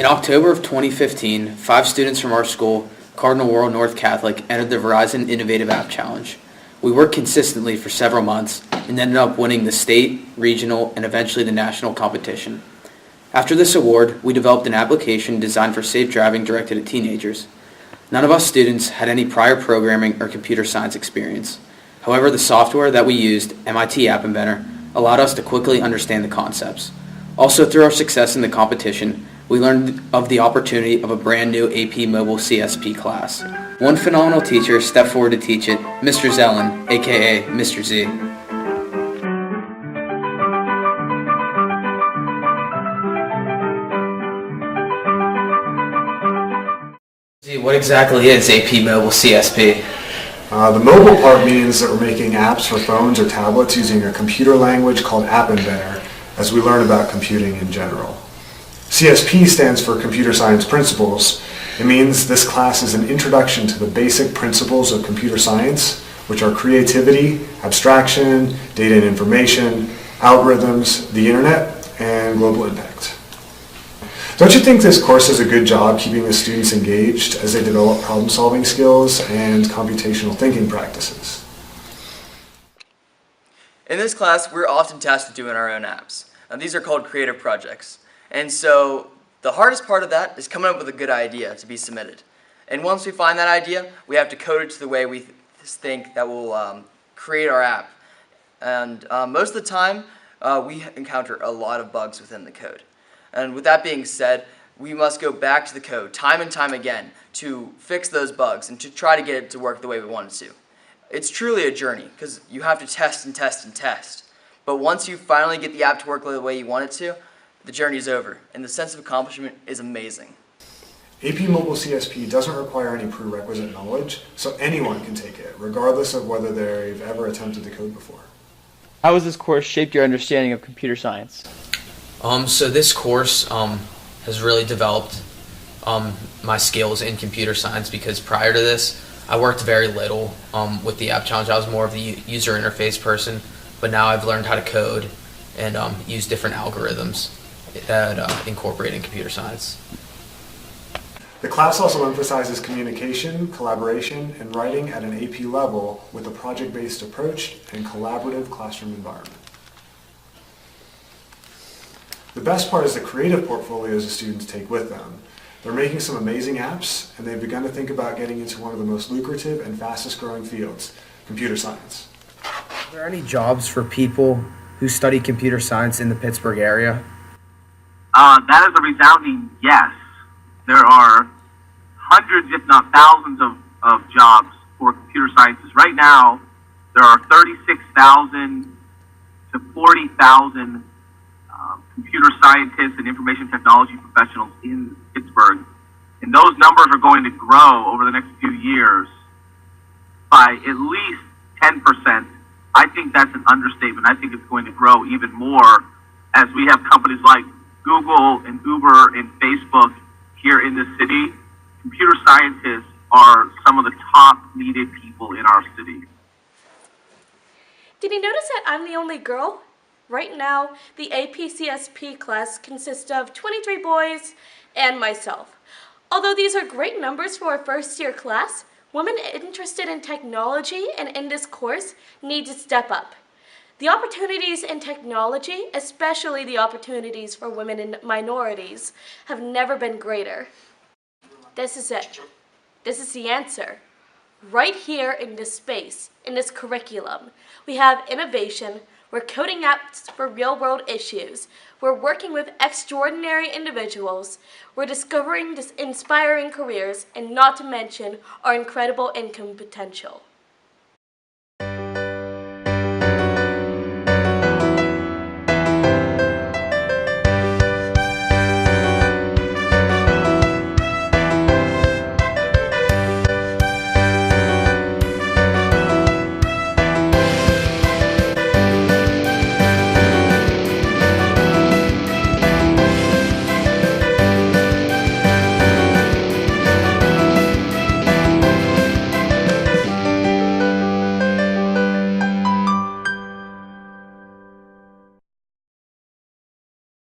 In October of 2015, 5 students from our school, Cardinal Wuerl North Catholic, entered the Verizon Innovative App Challenge. We worked consistently for several months and ended up winning the state, regional, and eventually the national competition. After this award, we developed an application designed for safe driving directed at teenagers. None of us students had any prior programming or computer science experience. However, the software that we used, MIT App Inventor, allowed us to quickly understand the concepts. Also, through our success in the competition, we learned of the opportunity of a brand new AP Mobile CSP class. One phenomenal teacher stepped forward to teach it, Mr. Zellen, aka Mr. Z. What exactly is AP Mobile CSP? The mobile part means that we're making apps for phones or tablets using a computer language called App Inventor as we learn about computing in general. CSP stands for Computer Science Principles. It means this class is an introduction to the basic principles of computer science, which are creativity, abstraction, data and information, algorithms, the internet, and global impact. Don't you think this course does a good job keeping the students engaged as they develop problem-solving skills and computational thinking practices? In this class, we're often tasked with doing our own apps. These are called creative projects. And so the hardest part of that is coming up with a good idea to be submitted. And once we find that idea, we have to code it to the way we think that will create our app. And most of the time, we encounter a lot of bugs within the code. And with that being said, we must go back to the code time and time again to fix those bugs and to try to get it to work the way we want it to. It's truly a journey because you have to test and test and test. But once you finally get the app to work the way you want it to, the journey is over, and the sense of accomplishment is amazing. AP Mobile CSP doesn't require any prerequisite knowledge, so anyone can take it, regardless of whether they've ever attempted to code before. How has this course shaped your understanding of computer science? So this course has really developed my skills in computer science because prior to this, I worked very little with the App Challenge. I was more of the user interface person, but now I've learned how to code and use different algorithms that incorporate in computer science. The class also emphasizes communication, collaboration, and writing at an AP level with a project-based approach and collaborative classroom environment. The best part is the creative portfolios the students take with them. They're making some amazing apps, and they've begun to think about getting into one of the most lucrative and fastest growing fields, computer science. Are there any jobs for people who study computer science in the Pittsburgh area? That is a resounding yes. There are hundreds, if not thousands, of jobs for computer scientists. Right now, there are 36,000 to 40,000 computer scientists and information technology professionals in Pittsburgh. And those numbers are going to grow over the next few years by at least 10%. I think that's an understatement. I think it's going to grow even more as we have companies like Google and Uber and Facebook here in the city. Computer scientists are some of the top needed people in our city. Did you notice that I'm the only girl? Right now, the AP-CSP class consists of 23 boys and myself. Although these are great numbers for a first-year class, women interested in technology and in this course need to step up. The opportunities in technology, especially the opportunities for women and minorities, have never been greater. This is it. This is the answer. Right here in this space, in this curriculum, we have innovation. We're coding apps for real-world issues. We're working with extraordinary individuals. We're discovering inspiring careers, and not to mention our incredible income potential.